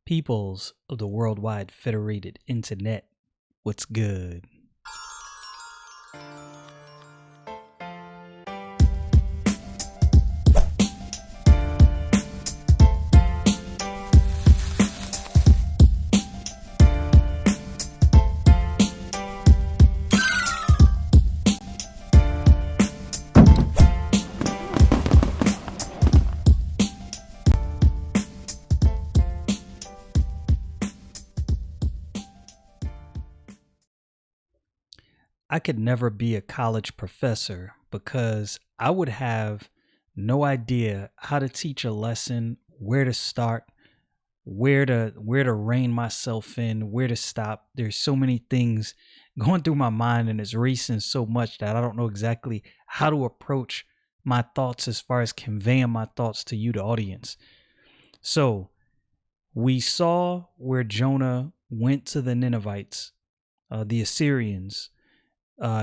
Peoples of the worldwide federated internet, what's good? I could never be a college professor because I would have no idea how to teach a lesson, where to start, where to rein myself in, where to stop. There's so many things going through my mind and it's racing so much that I don't know exactly how to approach my thoughts as far as conveying my thoughts to you, the audience. So we saw where Jonah went to the Ninevites, the Assyrians.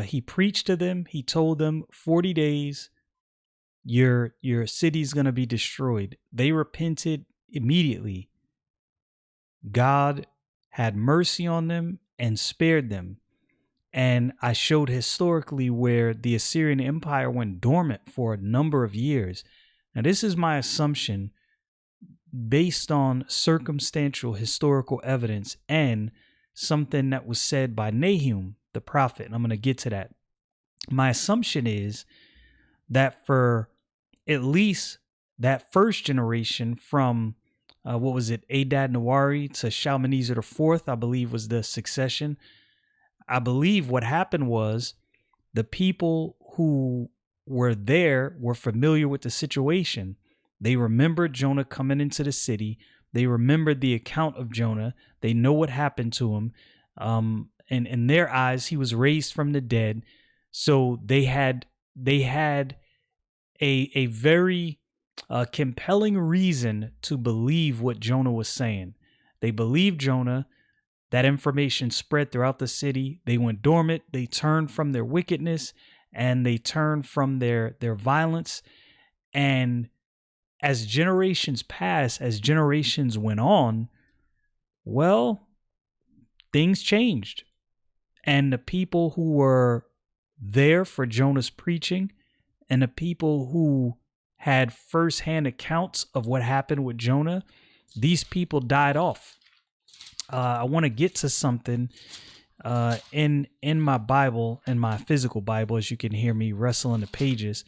He preached to them. He told them 40 days, your city's going to be destroyed. They repented immediately. God had mercy on them and spared them. And I showed historically where the Assyrian Empire went dormant for a number of years. Now, this is my assumption based on circumstantial historical evidence and something that was said by Nahum, the prophet, and I'm going to get to that. My assumption is that for at least that first generation from, Adad Nawari to Shalmaneser IV, I believe was the succession. I believe what happened was the people who were there were familiar with the situation. They remembered Jonah coming into the city. They remembered the account of Jonah. They know what happened to him. And in their eyes, he was raised from the dead. So they had a very compelling reason to believe what Jonah was saying. They believed Jonah. That information spread throughout the city. They went dormant. They turned from their wickedness and they turned from their violence. And as generations passed, as generations went on, well, things changed. And the people who were there for Jonah's preaching and the people who had firsthand accounts of what happened with Jonah, these people died off. I want to get to something in my Bible, in my physical Bible, as you can hear me wrestling the pages.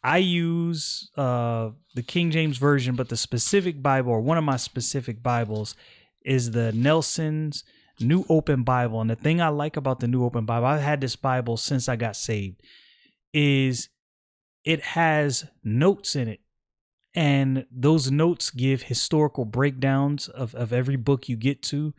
I use the King James Version, but the specific Bible, or one of my specific Bibles, is the Nelson's New Open Bible. And the thing I like about the New Open Bible, I've had this Bible since I got saved, is it has notes in it. And those notes give historical breakdowns of every book you get to.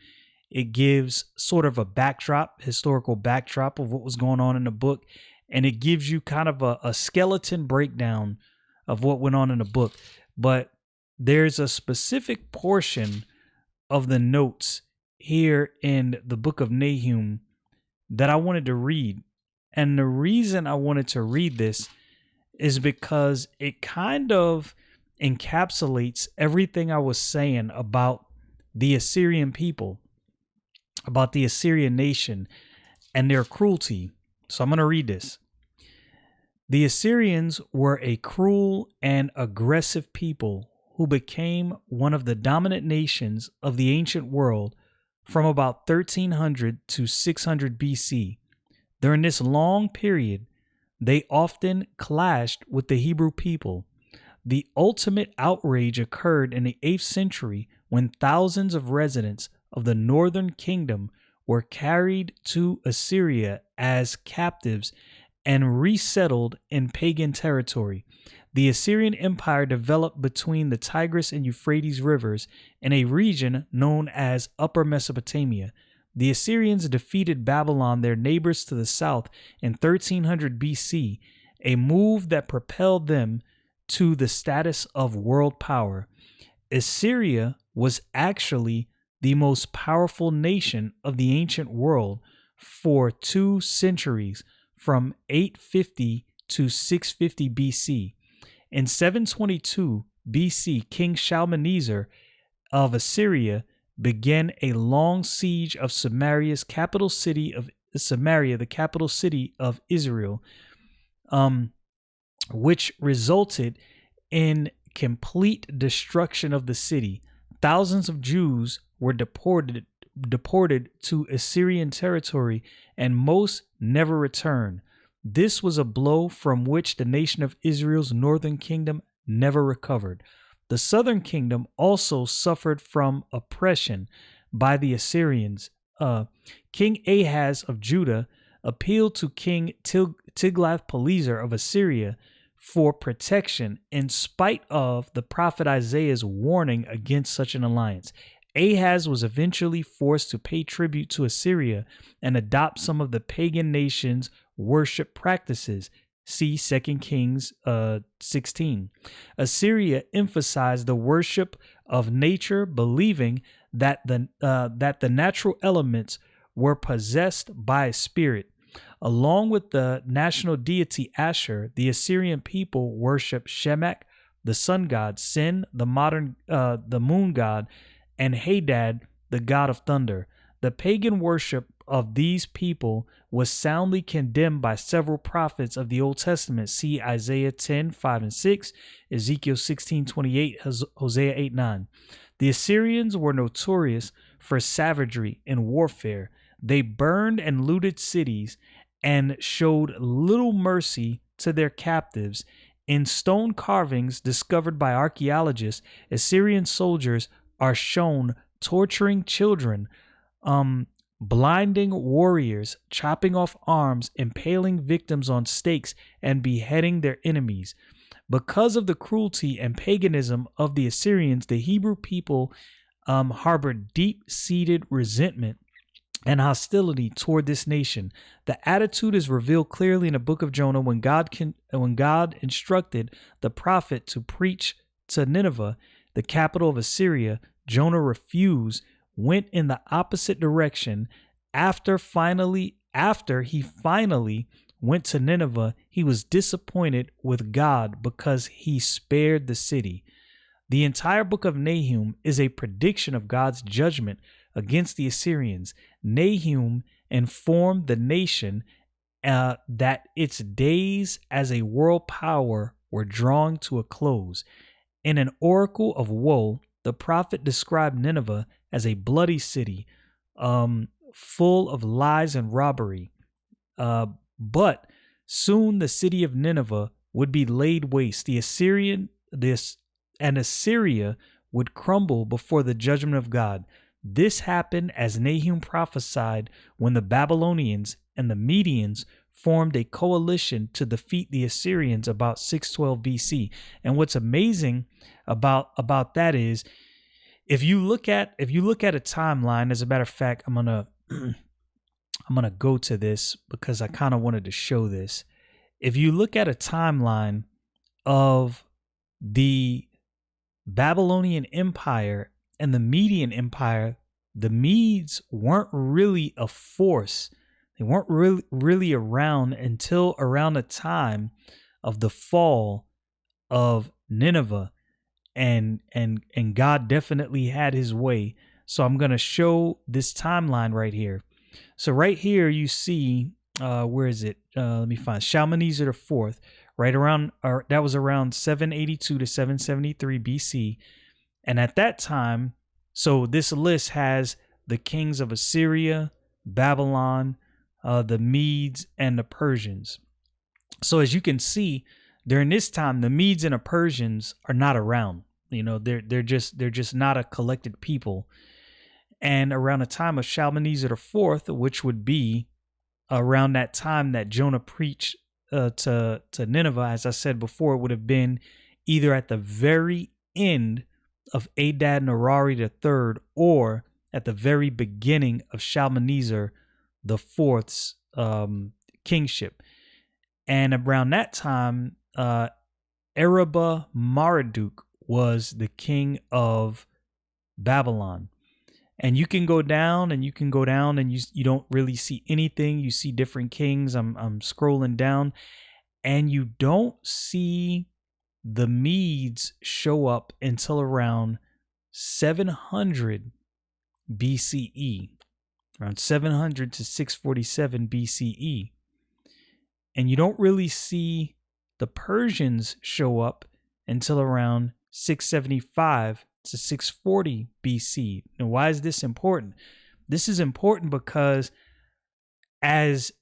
It gives sort of a backdrop, historical backdrop of what was going on in the book. And it gives you kind of a skeleton breakdown of what went on in the book. But there's a specific portion of the notes here in the Book of Nahum that I wanted to read. And the reason I wanted to read this is because it kind of encapsulates everything I was saying about the Assyrian people, about the Assyrian nation and their cruelty. So I'm going to read this. The Assyrians were a cruel and aggressive people who became one of the dominant nations of the ancient world from about 1300 to 600 BC. During this long period, they often clashed with the Hebrew people. The ultimate outrage occurred in the 8th century when thousands of residents of the northern kingdom were carried to Assyria as captives and resettled in pagan territory. The Assyrian Empire developed between the Tigris and Euphrates rivers in a region known as Upper Mesopotamia. The Assyrians defeated Babylon, their neighbors to the south, in 1300 BC, a move that propelled them to the status of world power. Assyria was actually the most powerful nation of the ancient world for 2 centuries, from 850 to 650 BC. In 722 BC, King Shalmaneser of Assyria began a long siege of Samaria's capital city of Samaria, the capital city of Israel, which resulted in complete destruction of the city. Thousands of Jews were deported to Assyrian territory, and most never returned. This was a blow from which the nation of Israel's northern kingdom never recovered. The southern kingdom also suffered from oppression by the Assyrians. King Ahaz of Judah appealed to King Tiglath-Pileser of Assyria for protection in spite of the prophet Isaiah's warning against such an alliance. Ahaz was eventually forced to pay tribute to Assyria and adopt some of the pagan nation's worship practices. See 2 Kings 16. Assyria emphasized the worship of nature, believing that the natural elements were possessed by a spirit. Along with the national deity Asher, the Assyrian people worshiped Shemek, the sun god, Sin, the moon god, and Hadad, the god of thunder. The pagan worship of these people was soundly condemned by several prophets of the Old Testament. See Isaiah 10:5-6, Ezekiel 16:28, Hosea 8:9. The Assyrians were notorious for savagery and warfare. They burned and looted cities and showed little mercy to their captives. In stone carvings discovered by archaeologists, Assyrian soldiers are shown torturing children, blinding warriors, chopping off arms, impaling victims on stakes, and beheading their enemies. Because of the cruelty and paganism of the Assyrians, the Hebrew people harbored deep-seated resentment and hostility toward this nation. The attitude is revealed clearly in the book of Jonah when God instructed the prophet to preach to Nineveh, the capital of Assyria. Jonah refused, went in the opposite direction. After he finally went to Nineveh, he was disappointed with God because he spared the city. The entire book of Nahum is a prediction of God's judgment against the Assyrians. Nahum informed the nation that its days as a world power were drawing to a close. In an oracle of woe, the prophet described Nineveh as a bloody city, full of lies and robbery. But soon the city of Nineveh would be laid waste. Assyria would crumble before the judgment of God. This happened as Nahum prophesied when the Babylonians and the Medians formed a coalition to defeat the Assyrians about 612 BC. And what's amazing about that is if you look at a timeline, as a matter of fact, I'm gonna go to this because I kind of wanted to show this. If you look at a timeline of the Babylonian Empire and the Median Empire, the Medes weren't really a force. They weren't really around until around the time of the fall of Nineveh, and God definitely had his way. So I'm going to show this timeline right here. So right here you see, where is it? Let me find Shalmaneser IV, right around, that was around 782 to 773 BC. And at that time, so this list has the kings of Assyria, Babylon, the Medes, and the Persians. So as you can see, during this time, the Medes and the Persians are not around. You know, they're just not a collected people. And around the time of Shalmaneser IV, which would be around that time that Jonah preached to Nineveh, as I said before, it would have been either at the very end of Adad Nerari III or at the very beginning of Shalmaneser IV's kingship. And around that time, Araba Marduk was the king of Babylon. And you can go down and you don't really see anything. You see different kings. I'm scrolling down and you don't see the Medes show up until around 700 BCE, around 700 to 647 BCE. And you don't really see the Persians show up until around 675 to 640 BC. Now, why is this important? This is important because as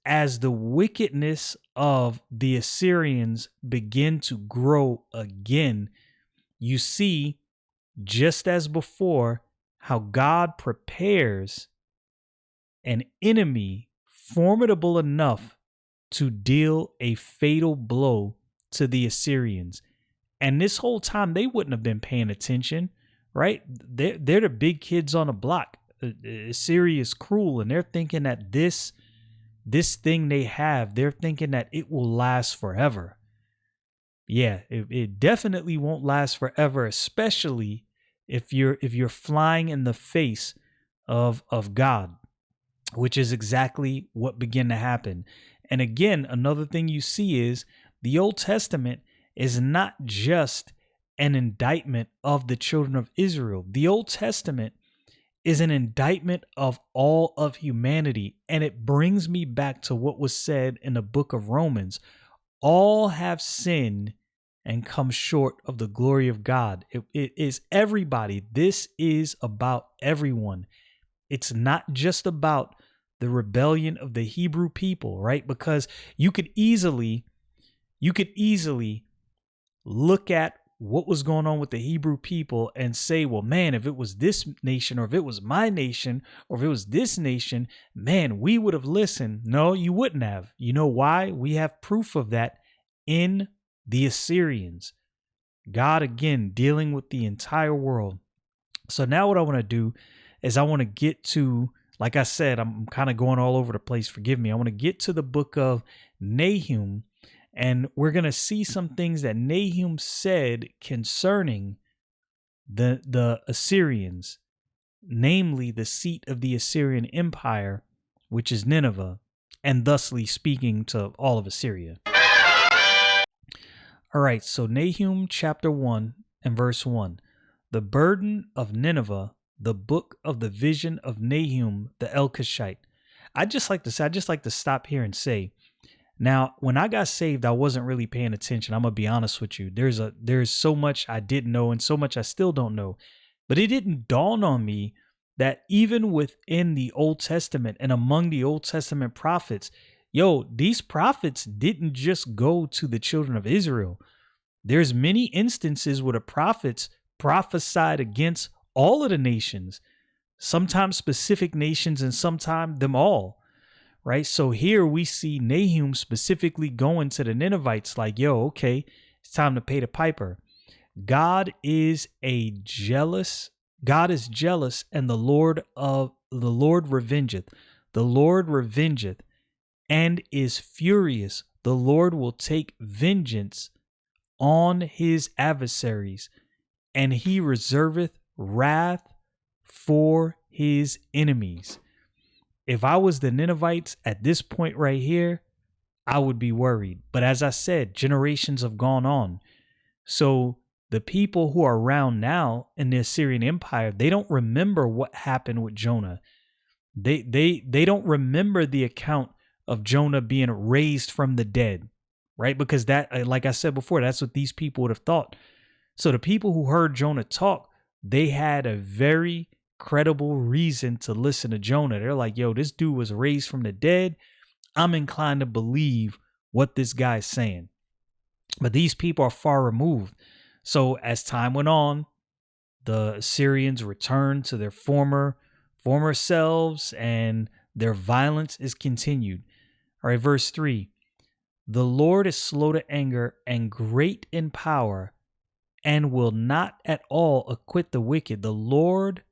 the wickedness of the Assyrians begin to grow again, you see, just as before, how God prepares an enemy formidable enough to deal a fatal blow to the Assyrians. And this whole time, they wouldn't have been paying attention, right? They're the big kids on the block. Assyria is cruel, and they're thinking that this thing they have, they're thinking that it will last forever. Yeah, it definitely won't last forever, especially if you're flying in the face of God, which is exactly what began to happen. And again, another thing you see is the Old Testament is not just an indictment of the children of Israel. The Old Testament is an indictment of all of humanity. And it brings me back to what was said in the book of Romans. All have sinned and come short of the glory of God. It is everybody. This is about everyone. It's not just about the rebellion of the Hebrew people, right? Because you could easily look at what was going on with the Hebrew people and say, well, man, if it was this nation, or if it was my nation, or if it was this nation, man, we would have listened. No, you wouldn't have. You know why? We have proof of that in the Assyrians. God, again, dealing with the entire world. So now what I want to do is I want to get to, like I said, I'm kind of going all over the place. Forgive me. I want to get to the book of Nahum. And we're going to see some things that Nahum said concerning the Assyrians, namely the seat of the Assyrian Empire, which is Nineveh, and thusly speaking to all of Assyria. All right, so Nahum chapter 1 and verse 1. The burden of Nineveh, the book of the vision of Nahum the Elkoshite. I just like to stop here and say, now, when I got saved, I wasn't really paying attention. I'm going to be honest with you. There's so much I didn't know and so much I still don't know. But it didn't dawn on me that even within the Old Testament and among the Old Testament prophets, these prophets didn't just go to the children of Israel. There's many instances where the prophets prophesied against all of the nations, sometimes specific nations and sometimes them all. Right. So here we see Nahum specifically going to the Ninevites like, okay, it's time to pay the piper. God is jealous, and the Lord revengeth. The Lord revengeth and is furious. The Lord will take vengeance on his adversaries, and he reserveth wrath for his enemies. If I was the Ninevites at this point right here, I would be worried. But as I said, generations have gone on. So the people who are around now in the Assyrian Empire, they don't remember what happened with Jonah. They don't remember the account of Jonah being raised from the dead, right? Because that, like I said before, that's what these people would have thought. So the people who heard Jonah talk, they had a very credible reason to listen to Jonah. They're like, this dude was raised from the dead. I'm inclined to believe what this guy's saying. But these people are far removed. So as time went on, the Assyrians returned to their former selves, and their violence is continued. All right, verse 3. The Lord is slow to anger and great in power, and will not at all acquit the wicked. The Lord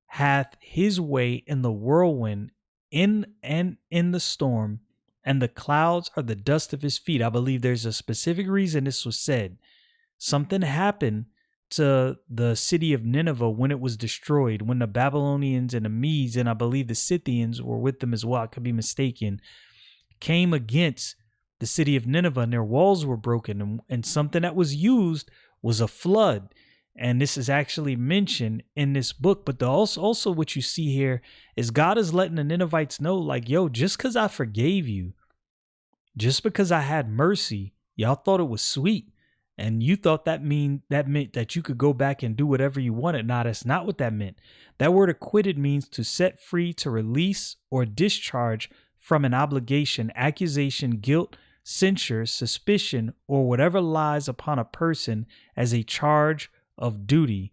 hath his way in the whirlwind, in the storm, and the clouds are the dust of his feet. I believe there's a specific reason this was said. Something happened to the city of Nineveh when it was destroyed, when the Babylonians and the Medes, and I believe the Scythians were with them as well, I could be mistaken, came against the city of Nineveh, and their walls were broken. And something that was used was a flood. And this is actually mentioned in this book. But also what you see here is God is letting the Ninevites know, like, yo, just because I forgave you, just because I had mercy, y'all thought it was sweet. And you thought that meant that you could go back and do whatever you wanted. Nah, that's not what that meant. That word acquitted means to set free, to release, or discharge from an obligation, accusation, guilt, censure, suspicion, or whatever lies upon a person as a charge of duty,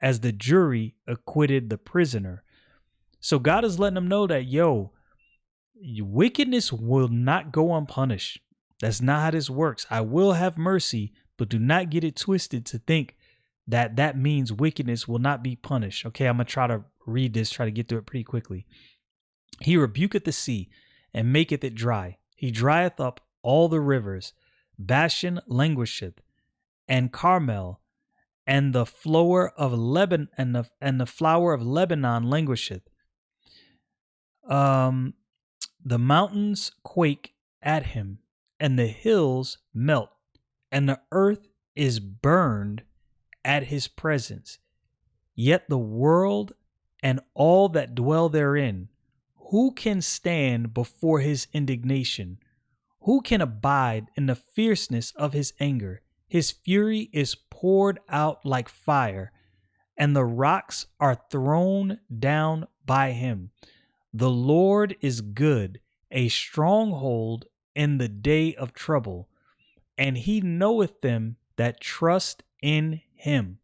as the jury acquitted the prisoner. So God is letting them know that, yo, wickedness will not go unpunished. That's not how this works. I will have mercy, but do not get it twisted to think that that means wickedness will not be punished. Okay, I'm going to try to read this, try to get through it pretty quickly. He rebuketh the sea and maketh it dry. He drieth up all the rivers. Bashan languisheth, and Carmel, and the flower of Lebanon, and the flower of Lebanon languisheth. The mountains quake at him, and the hills melt, and the earth is burned at his presence. Yet the world and all that dwell therein, who can stand before his indignation? Who can abide in the fierceness of his anger? His fury is poured out like fire, and the rocks are thrown down by him. The Lord is good, a stronghold in the day of trouble, and he knoweth them that trust in him.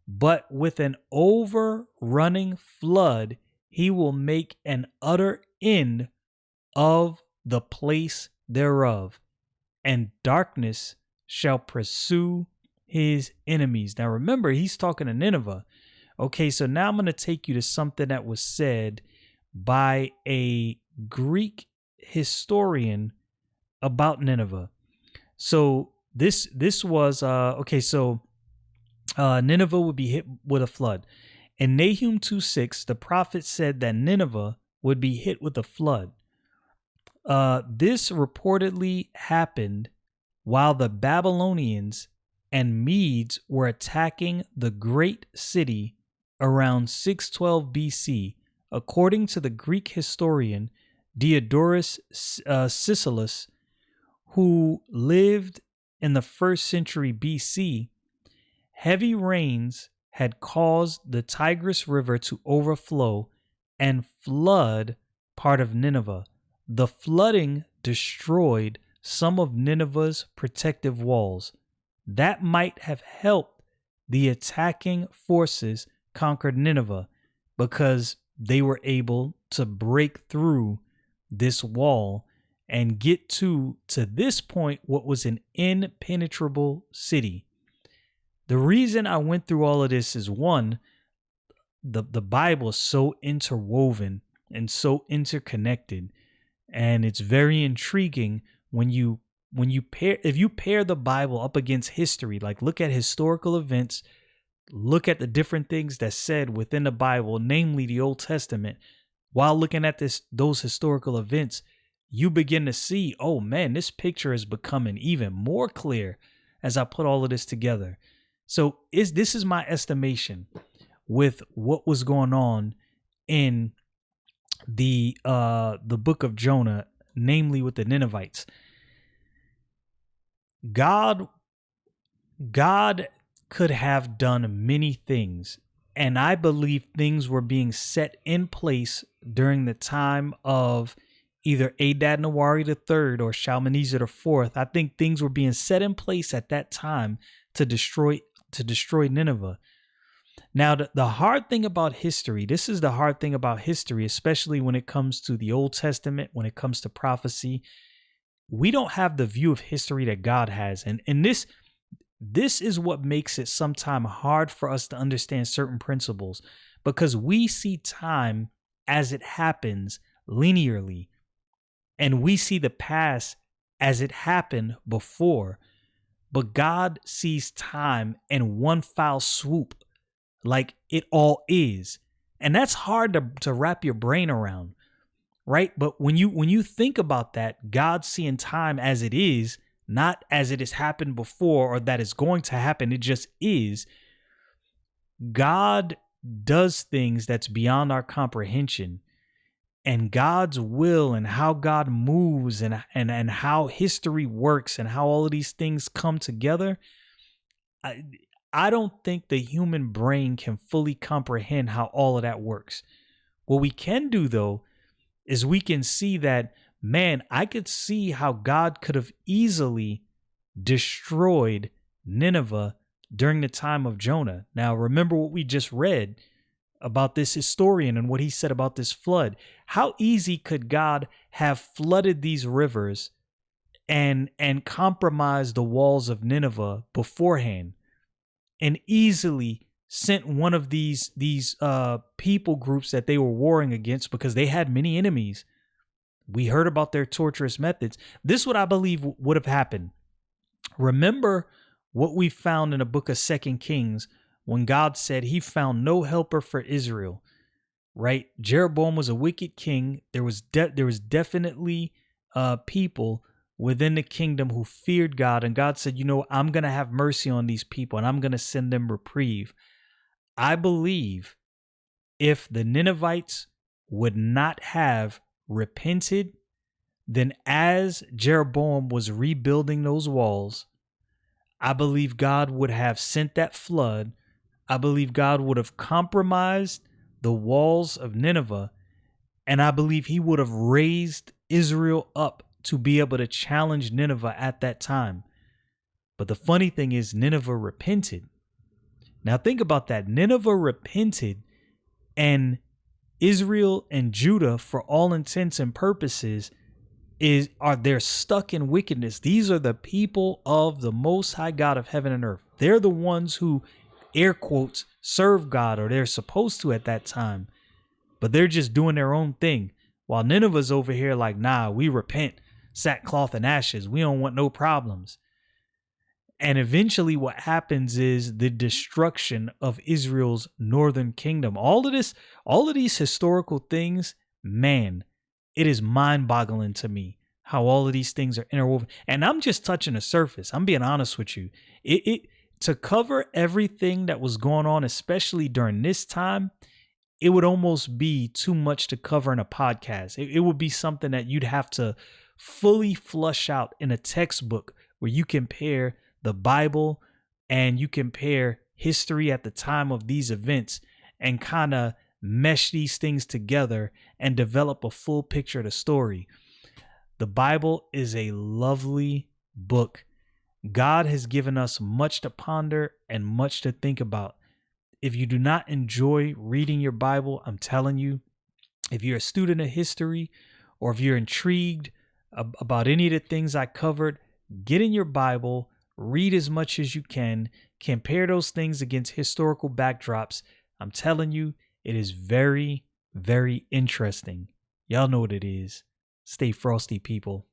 But with an overrunning flood, he will make an utter end of the place thereof, and darkness shall pursue his enemies. Now remember, he's talking to Nineveh. Okay, so now I'm going to take you to something that was said by a Greek historian about Nineveh. So this was Nineveh would be hit with a flood. In Nahum 2:6, the prophet said that Nineveh would be hit with a flood. This reportedly happened while the Babylonians and Medes were attacking the great city around 612 BC, according to the Greek historian Diodorus Siculus, who lived in the 1st century BC. Heavy rains had caused the Tigris River to overflow and flood part of Nineveh. The flooding destroyed some of Nineveh's protective walls. That might have helped the attacking forces conquer Nineveh because they were able to break through this wall and get to this point what was an impenetrable city. The reason I went through all of this is, one, the Bible is so interwoven and so interconnected, and it's very intriguing when you pair the Bible up against history. Like, look at historical events, look at the different things that's said within the Bible, namely the Old Testament. While looking at those historical events, you begin to see, oh man, this picture is becoming even more clear as I put all of this together. So this is my estimation with what was going on in the book of Jonah, namely with the Ninevites. God could have done many things, and I believe things were being set in place during the time of either Adad-Newari III or Shalmaneser IV. I think things were being set in place at that time to destroy Nineveh. Now, the hard thing about history, this is the hard thing about history, especially when it comes to the Old Testament, when it comes to prophecy. We don't have the view of history that God has. And this is what makes it sometimes hard for us to understand certain principles, because we see time as it happens linearly, and we see the past as it happened before. But God sees time in one foul swoop, like it all is. And that's hard to wrap your brain around, right? But when you think about that, God seeing time as it is, not as it has happened before or that is going to happen, it just is. God does things that's beyond our comprehension, and God's will and how God moves and how history works and how all of these things come together. I don't think the human brain can fully comprehend how all of that works. What we can do, though, is we can see that, man, I could see how God could have easily destroyed Nineveh during the time of Jonah. Now, remember what we just read about this historian and what he said about this flood. How easy could God have flooded these rivers and compromised the walls of Nineveh beforehand, and easily sent one of these people groups that they were warring against, because they had many enemies. We heard about their torturous methods. This is what I believe would have happened. Remember what we found in the book of 2 Kings when God said he found no helper for Israel, right? Jeroboam was a wicked king. There was definitely people within the kingdom who feared God, and God said, I'm going to have mercy on these people and I'm going to send them reprieve. I believe if the Ninevites would not have repented, then as Jeroboam was rebuilding those walls, I believe God would have sent that flood. I believe God would have compromised the walls of Nineveh, and I believe he would have raised Israel up to be able to challenge Nineveh at that time. But the funny thing is, Nineveh repented. Now think about that. Nineveh repented, and Israel and Judah, for all intents and purposes, they're stuck in wickedness. These are the people of the Most High God of heaven and earth. They're the ones who, air quotes, serve God, or they're supposed to at that time, but they're just doing their own thing. While Nineveh's over here like, nah, we repent, sackcloth and ashes. We don't want no problems. And eventually what happens is the destruction of Israel's northern kingdom. All of these historical things, man, it is mind-boggling to me how all of these things are interwoven. And I'm just touching the surface. I'm being honest with you. To cover everything that was going on, especially during this time, it would almost be too much to cover in a podcast. It would be something that you'd have to fully flush out in a textbook, where you compare the Bible and you compare history at the time of these events and kind of mesh these things together and develop a full picture of the story. The Bible is a lovely book. God has given us much to ponder and much to think about. If you do not enjoy reading your Bible, I'm telling you, if you're a student of history, or if you're intrigued about any of the things I covered, get in your Bible, read as much as you can, compare those things against historical backdrops. I'm telling you, it is very, very interesting. Y'all know what it is. Stay frosty, people.